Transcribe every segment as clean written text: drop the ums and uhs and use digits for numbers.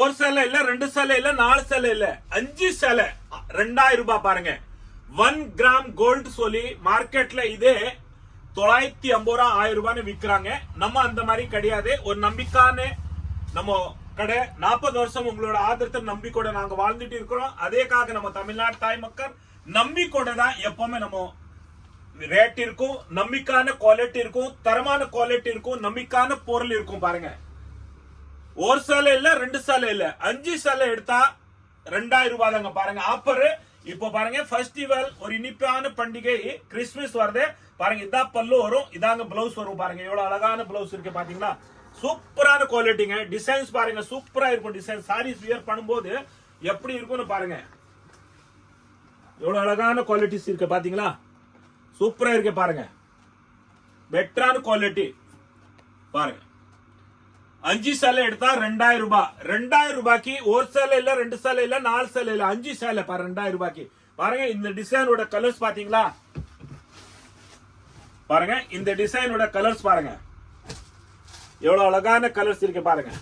ஒரு சேலை இல்ல, ரெண்டு சேலை இல்ல, நாலு சேலை இல்ல, 5 சேலை 2000 ரூபாய் பாருங்க. 1 கிராம் கோல்டு சொல்லி மார்க்கெட்ல இதே 950 ரூபாய் 1000 ரூபாய்னு விக்கிறாங்க. நம்ம அந்த மாதிரி கிடையாது. ஒரு நம்பிக்கையான நம்ம கடை. 40 வருஷம் உங்களோட ஆதரத்தை நம்பிக்கோட நாங்க வாழ்ந்துட்டு இருக்கிறோம். அதேக்காக நம்ம தமிழ்நாடு தாய் மக்கள் நம்பிக்கோட தான் எப்பவுமே நம்ம ரேட் இருக்கும், நம்பிக்கையான குவாலிட்டி இருக்கும், தரமான குவாலிட்டி இருக்கும், நம்பிக்கையான பொருள் இருக்கும். பாருங்க, ஒரு சேலை இல்ல, ரெண்டு சேலை இல்ல, 5 சேலை எடுத்தா 2000 ரூபாய் தாங்க. பாருங்க ஆஃபர். இப்போ பாருங்க, ஃபெஸ்டிவல், ஒரு இனிப்பான பண்டிகை, கிறிஸ்துமஸ் வருது. பாருங்க, இதான் பல்லு வரும், இதாங்க பிளவுஸ் வரும். பாருங்க எவ்வளவு அழகான பிளவுஸ் இருக்கு பாத்தீங்களா. சூப்பரான குவாலிட்டிங்க. டிசைன்ஸ் பாருங்க, சூப்பரா இருக்கும். டிசைன் சாரீஸ் வியர் பண்ணும்போது எப்படி இருக்கும்னு பாருங்க. எவ்வளவு அழகான குவாலிட்டிஸ் இருக்கு பாத்தீங்களா. சூப்பரா இருக்கு பாருங்க. பெட்டரான குவாலிட்டி பாருங்க. 5 சேலை எடுத்தா 2000 ரூபாய். 2000 ரூபாய்க்கு ஒரு சேலை இல்ல, ரெண்டு சேலை இல்ல, 4 சேலை இல்ல, 5 சேலை பாருங்க 2000 ரூபாய்க்கு. பாருங்க இந்த டிசைனோட கலர்ஸ் பாத்தீங்களா. பாருங்க இந்த டிசைனோட கலர்ஸ் பாருங்க, எவ்வளவு அழகான கலர்ஸ் இருக்கு பாருங்க.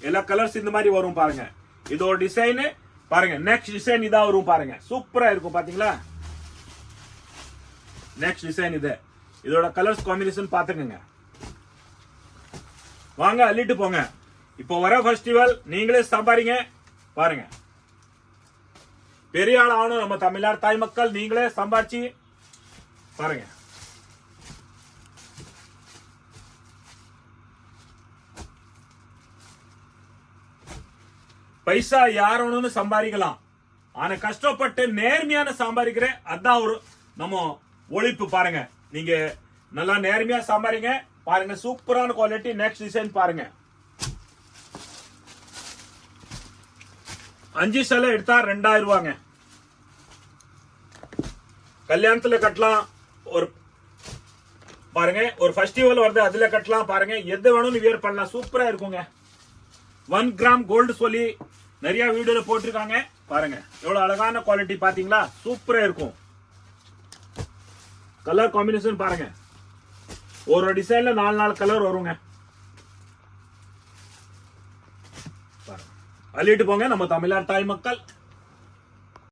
எல்லா கலர்ஸ் இந்த மாதிரி வரும் பாருங்க. இதோட டிசைன் பாருங்க. நெக்ஸ்ட் டிசைன் இதா வரும் பாருங்க. சூப்பரா இருக்கும் பாத்தீங்களா. நெக்ஸ்ட் டிசைன் இது. இதோட கலர்ஸ் காம்பினேஷன் பாத்துக்கங்க. வாங்க அள்ளிட்டு போங்க. இப்போ வர ஃபெஸ்டிவல் நீங்களே சம்பாதிங்க. பாருங்க, பெரிய ஆள் ஆகணும் நம்ம தமிழ்நாடு தாய் மக்கள். நீங்களே சம்பாதிச்சு பாருங்க. பைசா யாரோன்னு சம்பாதிக்கலாம், ஆனா கஷ்டப்பட்டு நேர்மையான சம்பாதிக்கிற அதான் ஒரு நம்ம ஒழிப்பு. பாருங்க, நீங்க நல்லா நேர்மையா சம்பாதிங்க. பாருங்க சூப்பரான குவாலிட்டி. நெக்ஸ்ட் டிசைன் பாருங்க. 5 சேலை எடுத்தா 2000 ரூபாங்க. கல்யாணத்துல கட்டலாம், ஒரு பாருங்க ஒரு ஃபெஸ்டிவல் வருது அதுல கட்டலாம். பாருங்க எது வேணும்னு வியர் பண்ணலாம். சூப்பரா இருக்குங்க. 1 கிராம் கோல்டு சொல்லி நிறைய வீடியோல போட்டிருக்காங்க. பாருங்க எவ்வளவு அழகான குவாலிட்டி பாத்தீங்களா. சூப்பரா இருக்கும். கலர் காம்பினேஷன் பாருங்க. ஒரு டிசைன்ல 4 கலர் வருங்க. அள்ளிட்டு போங்க நம்ம தமிழ்நாடு தாய் மக்கள்.